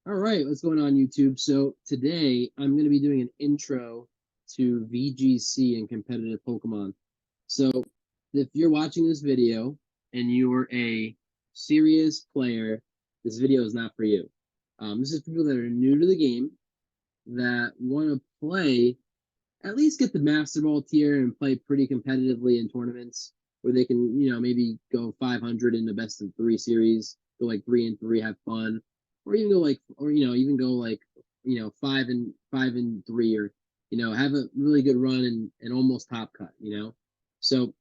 All right, what's going on, YouTube? So today I'm going to be doing an intro to VGC and competitive Pokemon. So if you're watching this video and you're a serious player, this video is not for you. This is for people that are new to the game that want to play, at least get the Master Ball tier and play pretty competitively in tournaments where they can, maybe go 500 in the best of 3 series, go like 3-3, have fun, or even go like, even go like, 5-3, or have a really good run and almost top cut. So,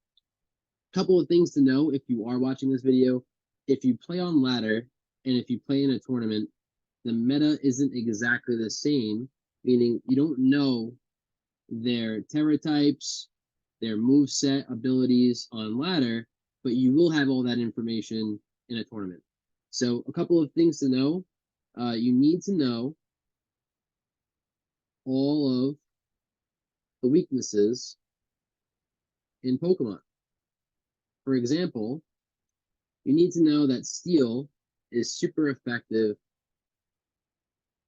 a couple of things to know if you are watching this video: if you play on ladder and if you play in a tournament, the meta isn't exactly the same, meaning you don't know their Terra types, their move set abilities on ladder, but you will have all that information in a tournament. So a couple of things to know. You need to know all of the weaknesses in Pokemon. For example, you need to know that Steel is super effective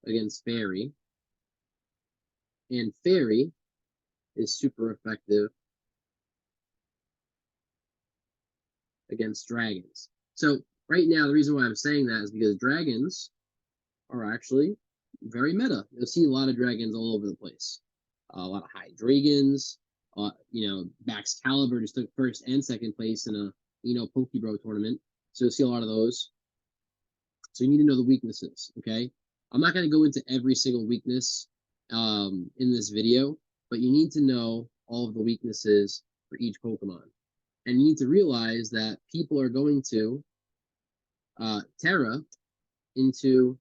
against Fairy, and Fairy is super effective against dragons. So right now, the reason why I'm saying that is because dragons are actually very meta. You'll see a lot of dragons all over the place. A lot of Hydreigans. Baxcalibur just took first and second place in a Pokebro tournament. So you'll see a lot of those. So you need to know the weaknesses. Okay, I'm not going to go into every single weakness in this video, but you need to know all of the weaknesses for each Pokemon. And you need to realize that people are going to Terra into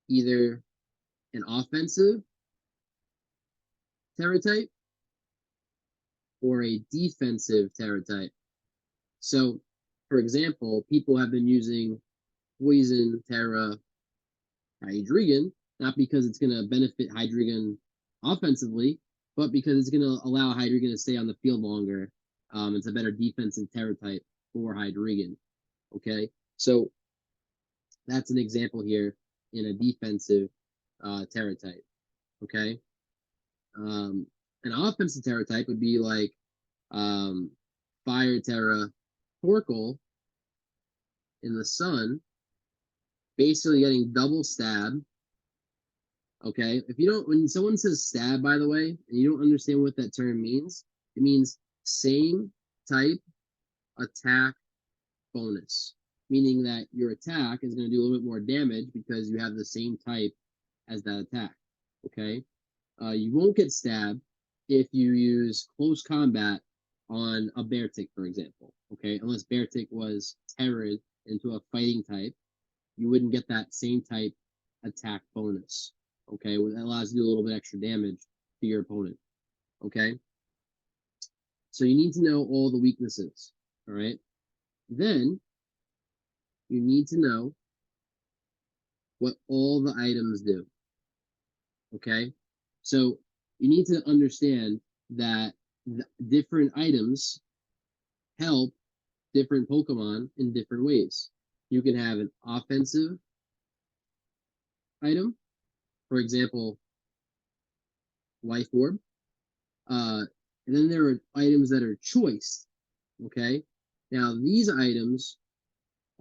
either an offensive Terra type or a defensive Terra type. So, for example, people have been using Poison Terra Hydreigon, not because it's going to benefit Hydreigon offensively, but because it's going to allow Hydreigon to stay on the field longer. It's a better defensive Terra type for Hydreigon. Okay, so that's an example here in a defensive Terra type. Okay, an offensive Terra type would be like Fire Terra Torkoal in the Sun, basically getting double stab. Okay, if you don't, when someone says stab, by the way, and you don't understand what that term means, it means same type attack bonus, meaning that your attack is going to do a little bit more damage because you have the same type as that attack. Okay, you won't get stabbed if you use close combat on a Beartic, for example. Okay, unless Beartic was terrored into a fighting type, you wouldn't get that same type attack bonus. Okay, that allows you to do a little bit extra damage to your opponent. Okay, so you need to know all the weaknesses. All right, then you need to know what all the items do. Okay, so you need to understand that different items help different Pokemon in different ways. You can have an offensive item, for example, Life Orb. And then there are items that are choiced. Okay, now these items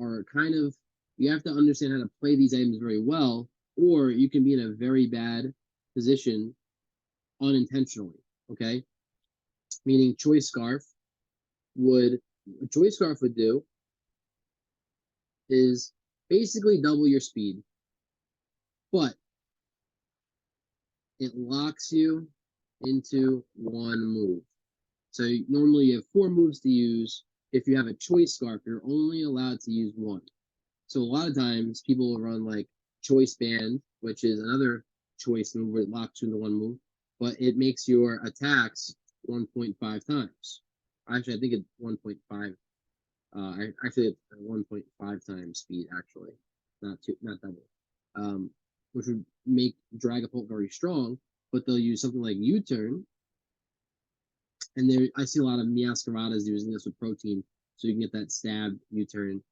are kind of, you have to understand how to play these items very well, or you can be in a very bad position unintentionally. Okay, meaning Choice Scarf would, what Choice Scarf would do is basically double your speed, but it locks you into one move. So normally you have 4 moves to use. If you have a Choice Scarf, you're only allowed to use 1. So a lot of times people will run like Choice Band, which is another choice move where it locks you into 1 move, but it makes your attacks 1.5 times. Actually, I think it's 1.5. Actually, it's 1.5 times speed. Actually, not double. Which would make Dragapult very strong. But they'll use something like U-turn, and there I see a lot of Meowscaradas using this with protein, so you can get that stab U-turn,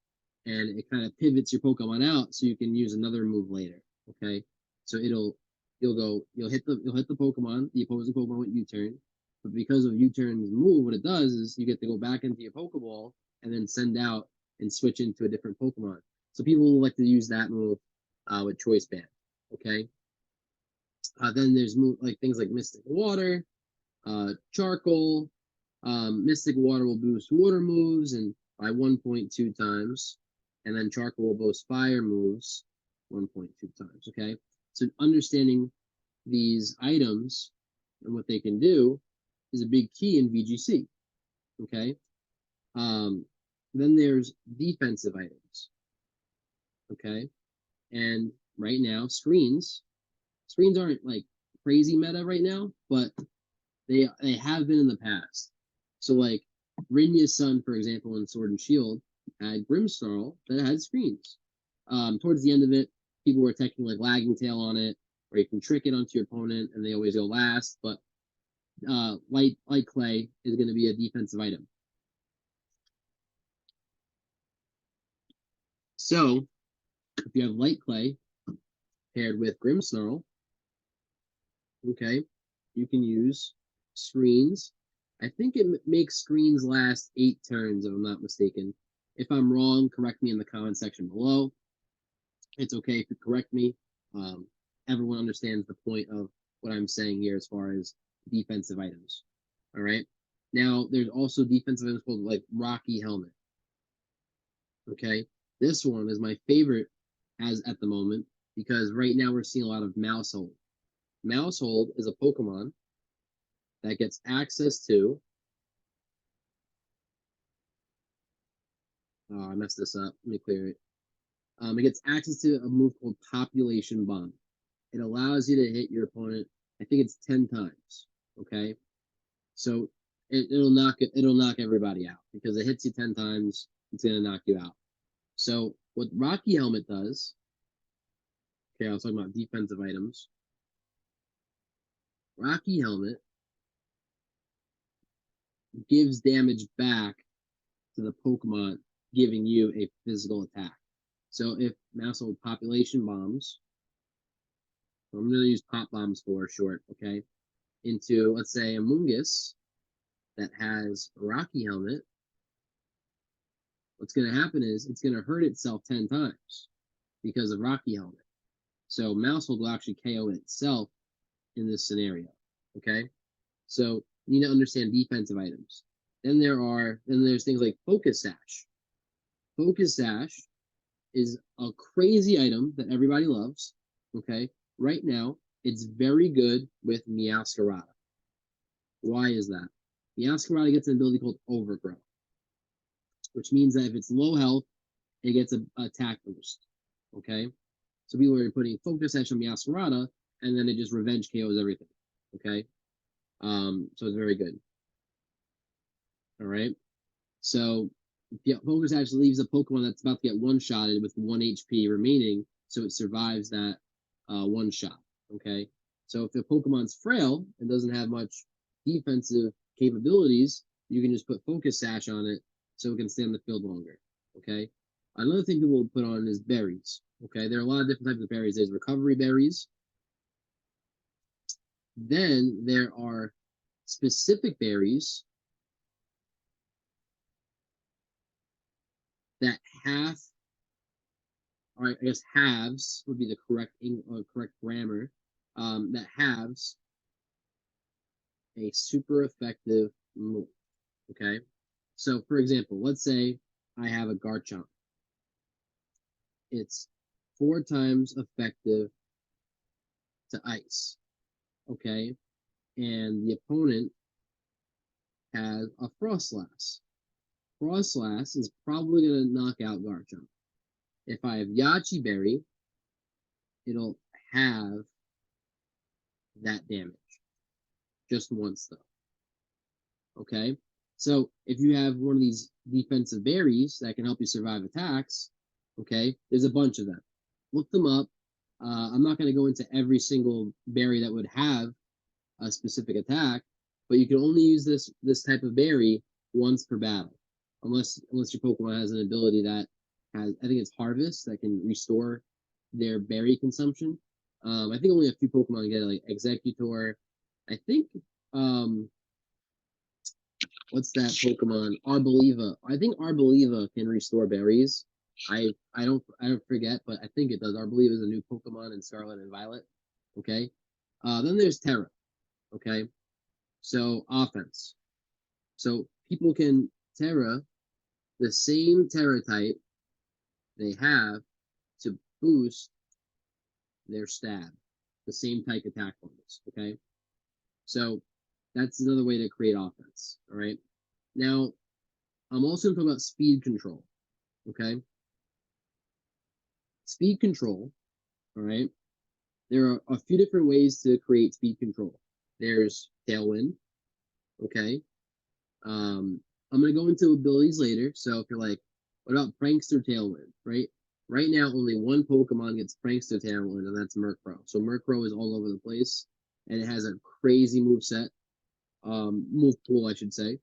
and it kind of pivots your Pokemon out so you can use another move later. Okay, so you'll hit the Pokemon, the opposing Pokemon with U-turn, but because of U-turn's move, what it does is you get to go back into your Pokeball and then send out and switch into a different Pokemon. So people like to use that move with Choice Band. Okay, then there's like things like Mystic Water, Charcoal. Mystic Water will boost water moves and by 1.2 times, and then Charcoal will boost fire moves 1.2 times. Okay, so understanding these items and what they can do is a big key in VGC. Okay, um, then there's defensive items. Okay, and right now screens aren't like crazy meta right now, but they have been in the past. So like Rinya's son, for example, in Sword and Shield had Grimmsnarl that had screens. Towards the end of it, people were taking like Lagging Tail on it, or you can trick it onto your opponent, and they always go last. But light clay is going to be a defensive item. So if you have light clay paired with Grimmsnarl, okay, you can use screens. I think it makes screens last 8 turns, if I'm not mistaken. If I'm wrong, correct me in the comment section below. It's okay if you correct me. Um, Everyone understands the point of what I'm saying here as far as defensive items. All right. Now, there's also defensive items called like Rocky Helmet. Okay. This one is my favorite as at the moment because right now we're seeing a lot of Mousehold. Mousehold is a Pokemon that gets access to. Oh, I messed this up. Let me clear it. It gets access to a move called Population Bomb. It allows you to hit your opponent. I think it's 10 times. Okay, so it'll knock everybody out because it hits you 10 times. It's gonna knock you out. So what Rocky Helmet does? Okay, I was talking about defensive items. Rocky Helmet gives damage back to the Pokemon, giving you a physical attack. So if Massive Population Bombs, I'm going to use Pop Bombs for short, okay, into, let's say, a Mungus that has a Rocky Helmet, what's going to happen is it's going to hurt itself 10 times because of Rocky Helmet. So Mousehold will actually KO itself in this scenario, okay? So you need to understand defensive items. Then there's things like Focus Sash. Focus Sash is a crazy item that everybody loves, okay? Right now, it's very good with Meowscarada. Why is that? Meowscarada gets an ability called Overgrow, which means that if it's low health, it gets an attack boost, okay? So people are putting Focus Sash on Meowscarada, and then it just revenge KOs everything, okay? So it's very good. All right. So Focus Sash leaves a Pokemon that's about to get one-shotted with 1 HP remaining, so it survives that one shot. Okay. So if the Pokemon's frail and doesn't have much defensive capabilities, you can just put Focus Sash on it so it can stay on the field longer. Okay. Another thing people will put on is berries. Okay. There are a lot of different types of berries. There's recovery berries. Then there are specific berries that or I guess halves would be the correct grammar. That halves a super effective move. Okay, so for example, let's say I have a Garchomp. It's 4 times effective to ice. Okay, and the opponent has a Frostlass. Frostlass is probably going to knock out Garchomp. If I have Yachi Berry, it'll have that damage just once though. Okay, so if you have one of these defensive berries that can help you survive attacks, okay, there's a bunch of them. Look them up. I'm not going to go into every single berry that would have a specific attack, but you can only use this type of berry once per battle, unless your Pokemon has an ability that has, I think it's Harvest, that can restore their berry consumption. I think only a few Pokemon get it, like Executor. I think what's that Pokemon? Arboliva. I think Arboliva can restore berries. I don't forget, but I think it does. Arboliva is a new Pokemon in Scarlet and Violet. Okay. Then there's Terra. Okay. So offense. So people can Terra the same Terra type they have to boost their stab, the same type attack bonus. Okay. So that's another way to create offense. All right. Now, I'm also going to talk about speed control. Okay. Speed control. All right. There are a few different ways to create speed control. There's Tailwind. Okay. I'm going to go into abilities later. So if you're like, what about Prankster Tailwind? Right. Right now, only one Pokemon gets Prankster Tailwind, and that's Murkrow. So Murkrow is all over the place, and it has a crazy move set, move pool, I should say.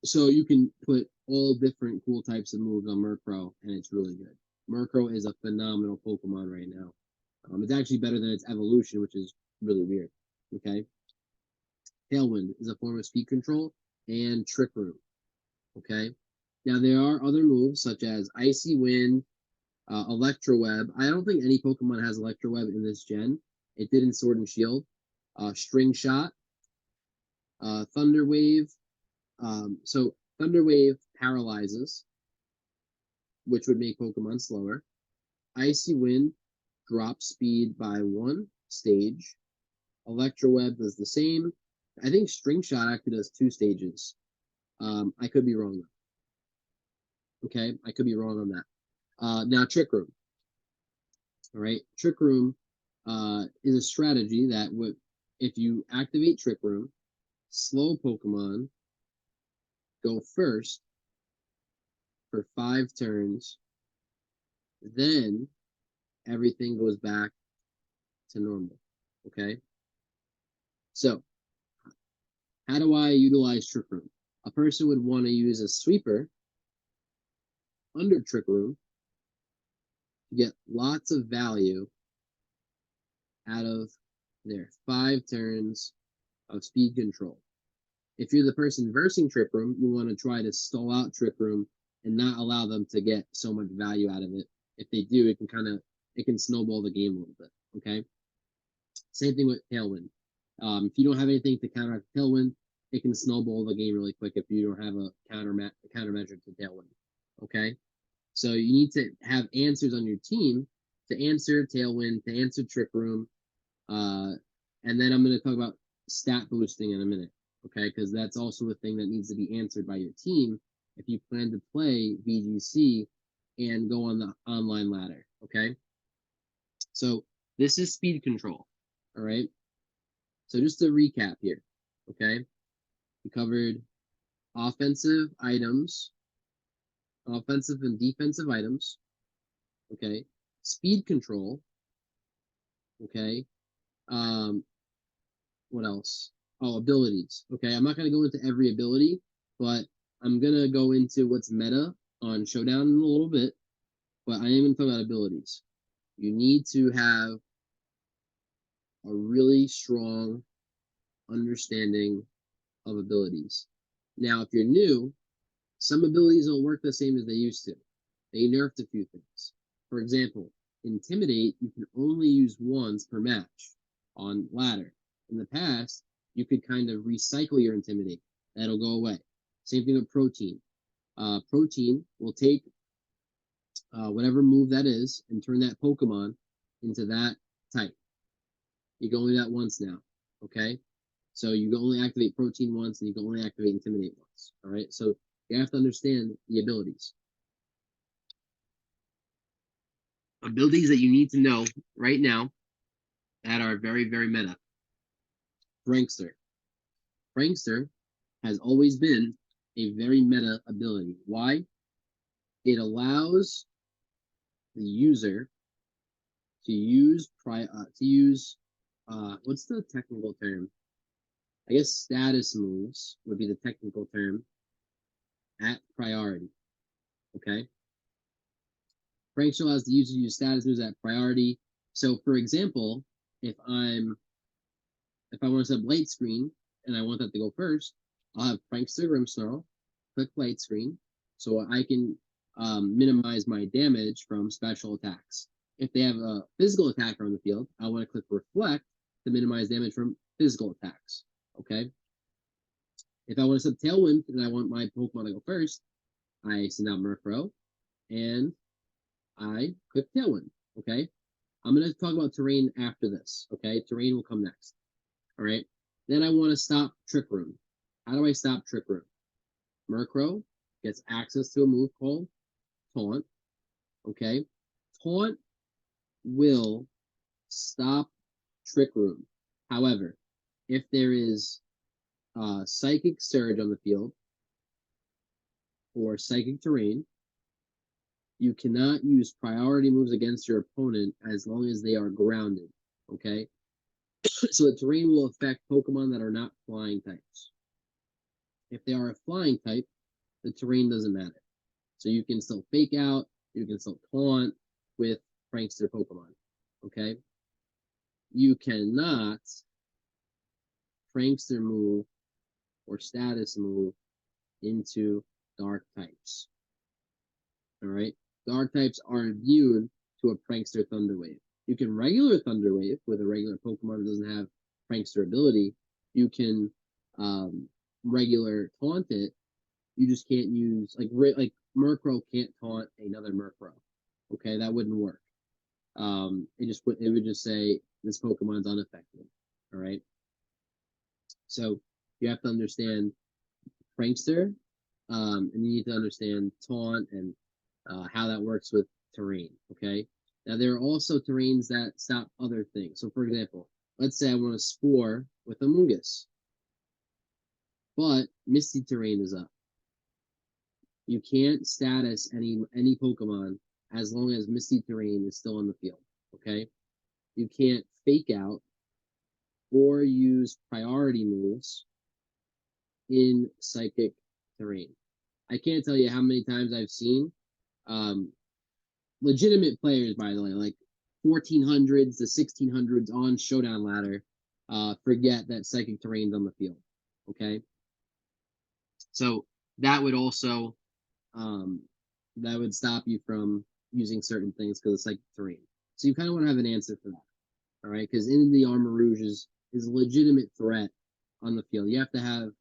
So you can put all different cool types of moves on Murkrow, and it's really good. Murkrow is a phenomenal Pokemon right now. It's actually better than its evolution, which is really weird. Okay. Tailwind is a form of speed control and Trick Room. Okay. Now there are other moves such as Icy Wind, Electro Web. I don't think any Pokemon has Electro Web in this gen. It did in Sword and Shield. String Shot, Thunder Wave. So Thunder Wave paralyzes, which would make Pokemon slower. Icy Wind drops speed by 1 stage. Electro Web does the same. I think String Shot actually does 2 stages. I could be wrong. Okay, I could be wrong on that. Now Trick Room. All right, Trick Room is a strategy that would, if you activate Trick Room, slow Pokemon go first for 5 turns, then everything goes back to normal. Okay, so how do I utilize Trick Room? A person would want to use a sweeper under Trick Room to get lots of value out of their 5 turns of speed control. If you're the person versing Trick Room, you want to try to stall out Trick Room and not allow them to get so much value out of it. If they do, it can snowball the game a little bit. Okay. Same thing with Tailwind. If you don't have anything to counteract Tailwind, it can snowball the game really quick if you don't have a countermeasure to Tailwind. Okay. So you need to have answers on your team to answer Tailwind, to answer Trick Room, and then I'm going to talk about stat boosting in a minute, okay? Because that's also a thing that needs to be answered by your team if you plan to play VGC and go on the online ladder, okay? So this is speed control, all right? So just to recap here, okay? We covered offensive items, offensive and defensive items, okay? Speed control, okay? What else? Oh, abilities. Okay, I'm not going to go into every ability, but I'm going to go into what's meta on Showdown in a little bit, but I am going to talk about abilities. You need to have a really strong understanding of abilities. Now, if you're new, some abilities don't work the same as they used to. They nerfed a few things. For example, Intimidate, you can only use once per match on ladder. In the past, you could kind of recycle your Intimidate. That'll go away. Same thing with Protein. Protein will take whatever move that is and turn that Pokemon into that type. You can only do that once now. Okay? So you can only activate Protein once and you can only activate Intimidate once. All right? So you have to understand the abilities. Abilities that you need to know right now that are very, very meta. Prankster. Prankster has always been a very meta ability. Why? It allows the user to use what's the technical term? I guess status moves would be the technical term at priority. Okay. Prankster allows the user to use status moves at priority. So, for example, if I want to set light screen and I want that to go first, I'll have Prankster Grimmsnarl, click light screen, so I can minimize my damage from special attacks. If they have a physical attacker on the field, I want to click reflect to minimize damage from physical attacks. Okay. If I want to set Tailwind and I want my Pokemon to go first, I send out Murkrow and I click Tailwind. Okay. I'm going to talk about terrain after this. Okay. Terrain will come next. All right. Then I want to stop Trick Room. How do I stop Trick Room? Murkrow gets access to a move called Taunt. Okay. Taunt will stop Trick Room. However, if there is Psychic Surge on the field or Psychic Terrain, you cannot use priority moves against your opponent as long as they are grounded. Okay. So the terrain will affect Pokemon that are not flying types. If they are a flying type, the terrain doesn't matter. So you can still fake out, you can still taunt with Prankster Pokemon. Okay. You cannot Prankster move or status move into dark types. All right. Dark types are immune to a Prankster Thunder Wave. You can regular Thunder Wave with a regular Pokemon that doesn't have Prankster ability. You can regular taunt it. You just can't use like Murkrow can't taunt another Murkrow. Okay, that wouldn't work. It would just say this Pokemon's unaffected. All right. So you have to understand Prankster, and you need to understand taunt and how that works with terrain. Okay. Now there are also terrains that stop other things. So for example, let's say I want to spore with a Mungus, but Misty Terrain is up. You can't status any Pokemon as long as Misty Terrain is still on the field. Okay. You can't fake out or use priority moves in Psychic Terrain. I can't tell you how many times I've seen legitimate players, by the way, like 1400s to 1600s on Showdown Ladder, forget that Psychic Terrain's on the field. Okay. So that would also that would stop you from using certain things because of Psychic Terrain. So you kind of want to have an answer for that. All right. Because in the Armor Rouge is a legitimate threat on the field. You have to have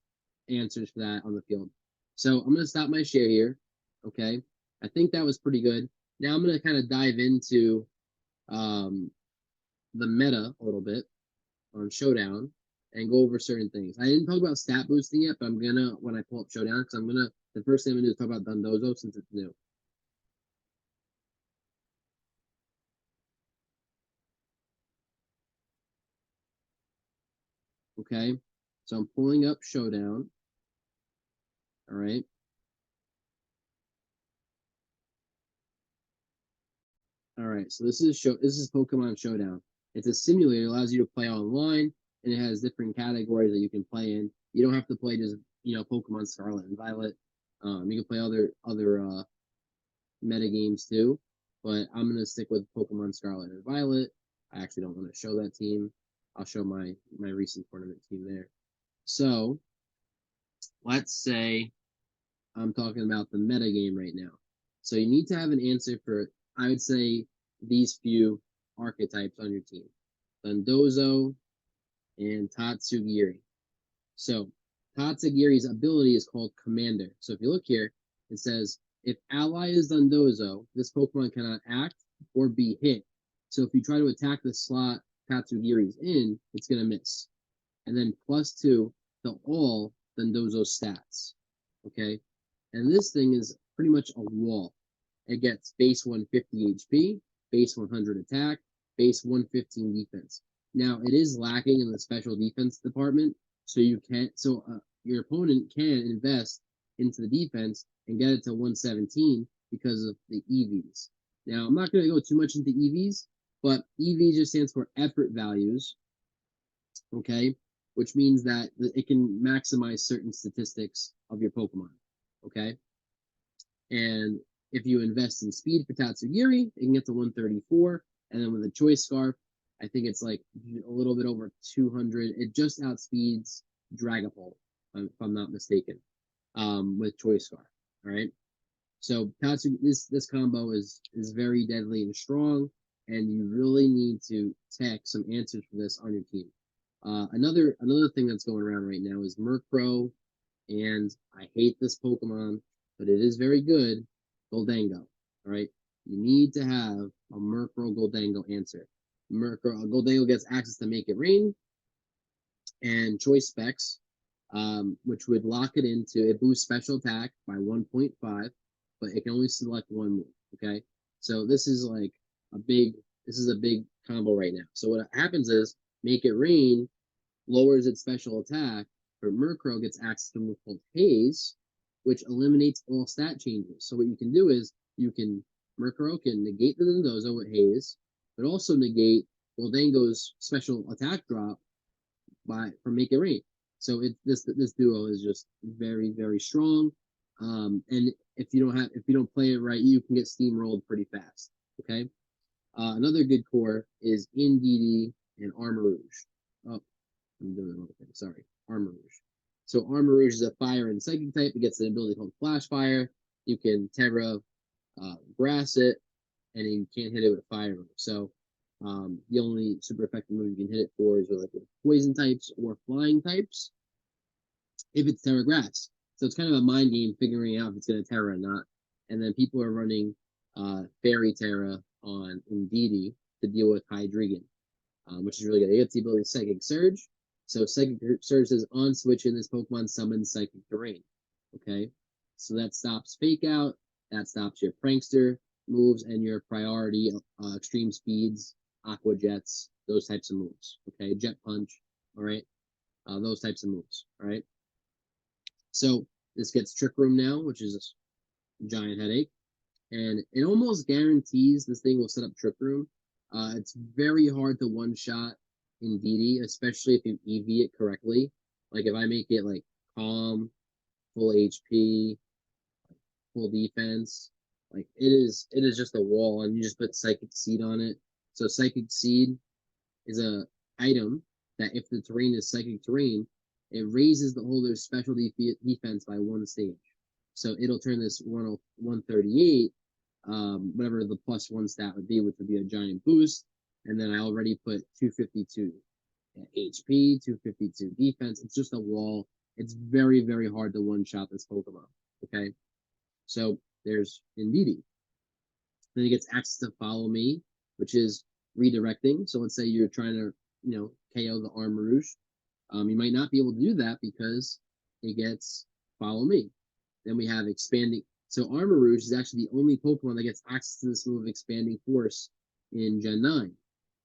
answers for that on the field. So I'm going to stop my share here. Okay. I think that was pretty good. Now I'm going to kind of dive into the meta a little bit on Showdown and go over certain things. I didn't talk about stat boosting yet, but I'm going to, when I pull up Showdown, because the first thing I'm going to do is talk about Dondozo since it's new. Okay. So I'm pulling up Showdown. All right. All right, so this is Pokemon Showdown. It's a simulator. It allows you to play online, and it has different categories that you can play in. You don't have to play just Pokemon Scarlet and Violet. You can play other meta games too, but I'm gonna stick with Pokemon Scarlet and Violet. I actually don't want to show that team. I'll show my recent tournament team there. So let's say I'm talking about the meta game right now. So you need to have an answer for, I would say, these few archetypes on your team. Dondozo and Tatsugiri. So Tatsugiri's ability is called Commander. So if you look here, it says, if ally is Dondozo, this Pokemon cannot act or be hit. So if you try to attack the slot Tatsugiri's in, it's going to miss. And then +2 to all Dondozo stats. Okay? And this thing is pretty much a wall. It gets base 150 HP, base 100 attack, base 115 defense. Now it is lacking in the special defense department, so your opponent can invest into the defense and get it to 117 because of the EVs. Now I'm not going to go too much into EVs, but EV just stands for effort values. Okay, which means that it can maximize certain statistics of your Pokemon. Okay, and If you invest in speed for Tatsugiri, it can get to 134. And then with a choice scarf, I think it's like a little bit over 200. It just outspeeds Dragapult, if I'm not mistaken, with choice scarf. All right. So this combo is very deadly and strong, and you really need to tech some answers for this on your team. Another thing that's going around right now is Murkrow, and I hate this Pokemon, but it is very good. Goldango. All right, you need to have a Murkrow Goldango answer. Goldango gets access to Make It Rain and Choice Specs, which would lock it into it boosts special attack by 1.5, but it can only select one move. Okay, so this is like a big combo right now. So what happens is Make It Rain lowers its special attack, but Murkrow gets access to a move called Haze, which eliminates all stat changes. So what you can do is Murkrow can negate the Dondozo with Haze, but also negate Goldango's special attack drop from Make It Rain. So this duo is just very strong. And if you don't play it right, you can get steamrolled pretty fast. Okay. Another good core is Indeedee and Armarouge. Oh, I'm doing the wrong thing. Sorry, Armarouge. So Armarouge is a fire and psychic type. It gets an ability called Flash Fire. You can Terra Grass it, and you can't hit it with a fire move. So the only super effective move you can hit it for is with like poison types or flying types if it's Terra Grass. So it's kind of a mind game figuring out if it's going to Terra or not. And then people are running Fairy Terra on Indeedee to deal with Hydreigon, which is really good. It gets the ability Psychic Surge. So Psychic Surge says on switch in this Pokemon summons Psychic Terrain. Okay, so that stops Fake Out. That stops your Prankster moves and your priority extreme speeds, Aqua Jets, those types of moves. Okay, Jet Punch. All right, those types of moves. All right. So this gets Trick Room now, which is a giant headache, and it almost guarantees this thing will set up Trick Room. It's very hard to one shot Indeedee, especially if you EV it correctly. Like if I make it like calm, full HP, full defense, like it is just a wall, and you just put Psychic Seed on it. So Psychic Seed is a item that if the terrain is Psychic Terrain, it raises the holder's special defense by one stage. So it'll turn this 138, whatever the +1 stat would be, which would be a giant boost. And then I already put 252 HP, 252 defense. It's just a wall. It's very hard to one-shot this Pokemon. Okay, so there's Indeedee. Then it gets access to Follow Me, which is redirecting. So let's say you're trying to, KO the Armarouge. You might not be able to do that because it gets Follow Me. Then we have Expanding. So Armarouge is actually the only Pokemon that gets access to this move, Expanding Force, in Gen 9.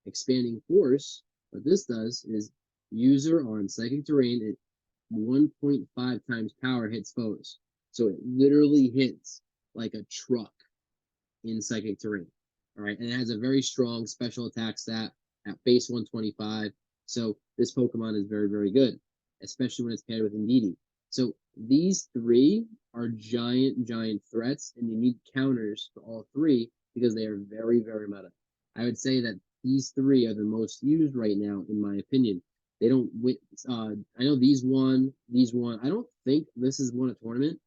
Expanding Force, what this does is user on Psychic Terrain at 1.5 times power hits foes. So it literally hits like a truck in Psychic Terrain. All right, and it has a very strong special attack stat at base 125. So this Pokemon is very good, especially when it's paired with Indeedee. So these three are giant threats, and you need counters for all three because they are very meta. I would say that these three are the most used right now, in my opinion. They don't win. I know these won. I don't think this is won a tournament,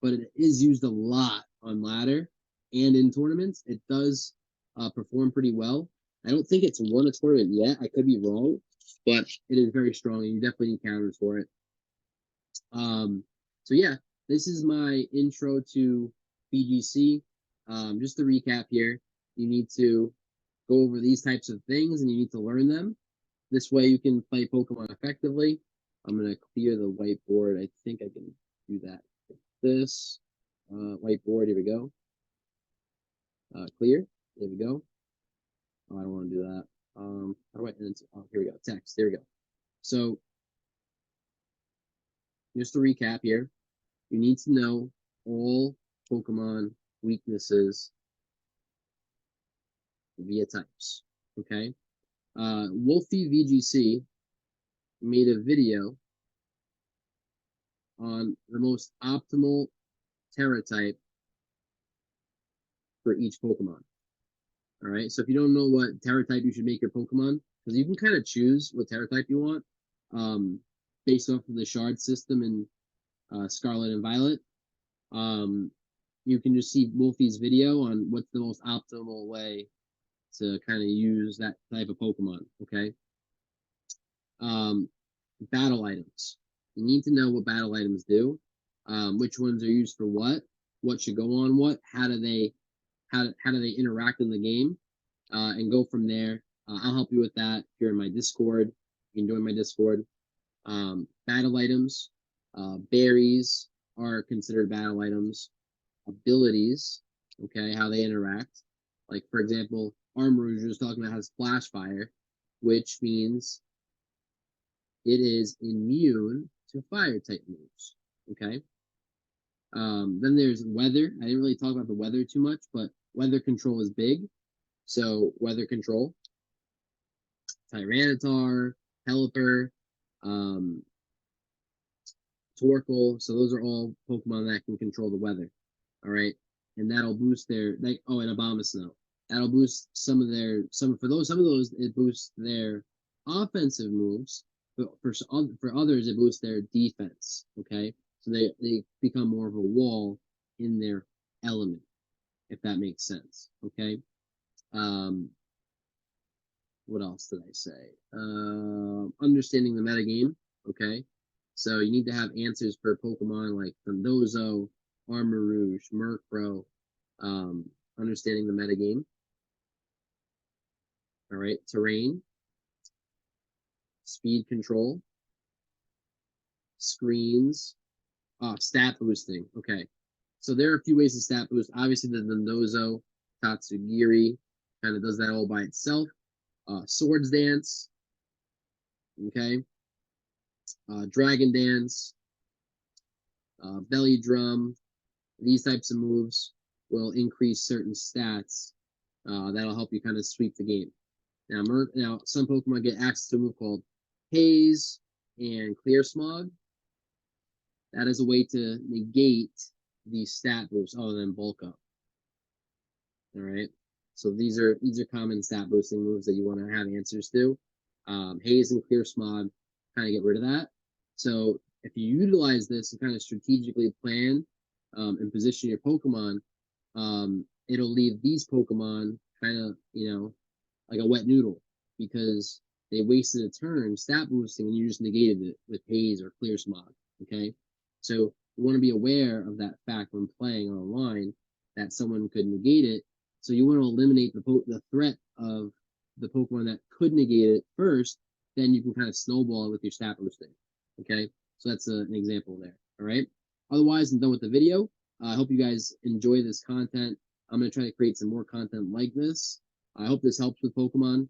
but it is used a lot on ladder and in tournaments. It does perform pretty well. I don't think it's won a tournament yet. I could be wrong, but it is very strong, and you definitely need counters for it. So yeah, this is my intro to VGC. Just to recap here, you need to go over these types of things, and you need to learn them. This way, you can play Pokemon effectively. I'm gonna clear the whiteboard. I think I can do that. This whiteboard. Here we go. Clear. There we go. Oh, I don't want to do that. How do I end? Oh, here we go. Text. There we go. So just to recap here, you need to know all Pokemon weaknesses via types. Okay. Wolfie VGC made a video on the most optimal Terra type for each Pokemon. All right. So if you don't know what Terra type you should make your Pokemon, because you can kind of choose what Terra type you want, um, based off of the shard system in Scarlet and Violet. Um, you can just see Wolfie's video on what's the most optimal way to kind of use that type of Pokemon. Okay. Um, battle items. You need to know what battle items do, which ones are used for what should go on what, how do they interact in the game, and go from there. I'll help you with that if you're in my Discord. You can join my Discord. Battle items, berries are considered battle items. Abilities, okay, how they interact. Like for example, Armarouge was talking about has Flash Fire, which means it is immune to fire type moves. Okay. Then there's weather. I didn't really talk about the weather too much, but weather control is big. So weather control, Tyranitar, Pelipper, um, Torkoal. So those are all Pokemon that can control the weather. All right, and that'll boost their like oh, and Abomasnow. That'll boost some of their some of those it boosts their offensive moves, but for others it boosts their defense. Okay, so they become more of a wall in their element, if that makes sense. Okay. Um, what else did I say? Understanding the metagame. Okay. So you need to have answers for Pokemon like Thundozo, Armarouge, Murkrow, understanding the metagame. All right. Terrain, speed control, screens, stat boosting. Okay. So there are a few ways to stat boost. Obviously, the Thundozo, Tatsugiri kind of does that all by itself. Swords Dance, okay, Dragon Dance, Belly Drum. These types of moves will increase certain stats. That'll help you kind of sweep the game. Now some Pokemon get access to a move called Haze and Clear Smog. That is a way to negate these stat boosts other than Bulk Up. All right. So these are common stat boosting moves that you want to have answers to. Haze and Clear Smog kind of get rid of that. So if you utilize this and kind of strategically plan and position your Pokemon, it'll leave these Pokemon kind of like a wet noodle because they wasted a turn stat boosting and you just negated it with Haze or Clear Smog. Okay, so you want to be aware of that fact when playing online that someone could negate it. So you want to eliminate the threat of the Pokemon that could negate it first. Then you can kind of snowball it with your stat boosting. Okay, so that's an example there. All right. Otherwise, I'm done with the video. I hope you guys enjoy this content. I'm going to try to create some more content like this. I hope this helps with Pokemon.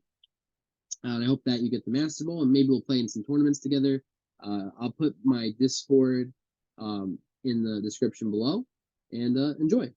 And I hope that you get the Master Ball, and maybe we'll play in some tournaments together. I'll put my Discord in the description below, and enjoy.